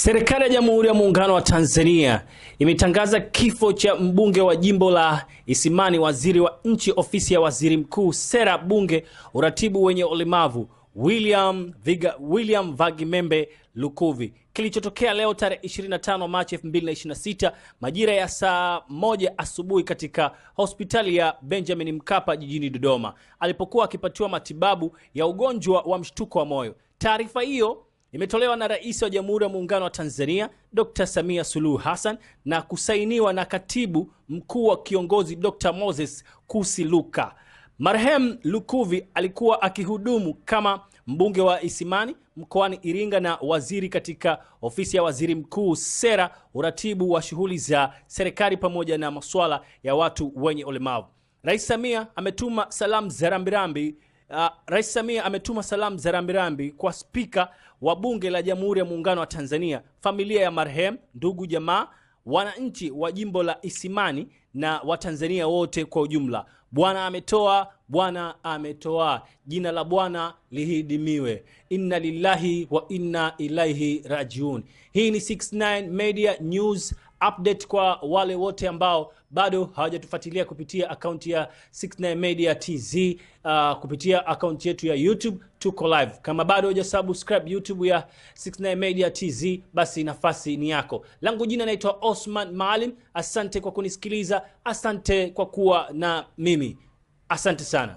Serikali ya Jamhuri ya Muungano wa Tanzania imetangaza kifo cha mbunge wa jimbo la Isimani, waziri wa nchi ofisi ya waziri mkuu, sera, bunge, uratibu wenye ulemavu, William Vagimembe Lukuvi, kilichotokea leo tarehe 25 Machi 2026 majira ya saa 1 asubuhi katika hospitali ya Benjamin Mkapa jijini Dodoma, alipokuwa akipatiwa matibabu ya ugonjwa wa mshtuko wa moyo. Taarifa hiyo imetolewa na Rais wa Jamhuri ya Muungano wa Tanzania Dr. Samia Suluhu Hassan na kusainiwa na Katibu Mkuu wa Kiongozi Dr. Moses Kusiluka. Marehemu Lukuvi alikuwa akihudumu kama mbunge wa Isimani mkoani Iringa na waziri katika ofisi ya waziri mkuu, sera, uratibu wa shughuli za serikali pamoja na masuala ya watu wenye ulemavu. Rais Samia ametuma salamu za rambirambi kwa Spika wa Bunge la Jamhuri ya Muungano wa Tanzania, familia ya marehemu, ndugu, jamaa, wananchi wa jimbo la Isimani na Watanzania wote kwa ujumla. Bwana ametoa, Bwana ametoa, jina la Bwana lihidimiwe. Inna lillahi wa inna ilaihi rajiun. Hii ni 69 Media News Update kwa wale wote ambao bado hawajatufuatilia kupitia akaunti ya 69 Media TZ, kupitia akaunti yetu ya YouTube tuko live. Kama bado hujasubscribe YouTube ya 69 Media TZ, basi nafasi ni yako. Langu jina naitwa Osman Maalim. Asante kwa kunisikiliza, asante kwa kuwa na mimi. Asante sana.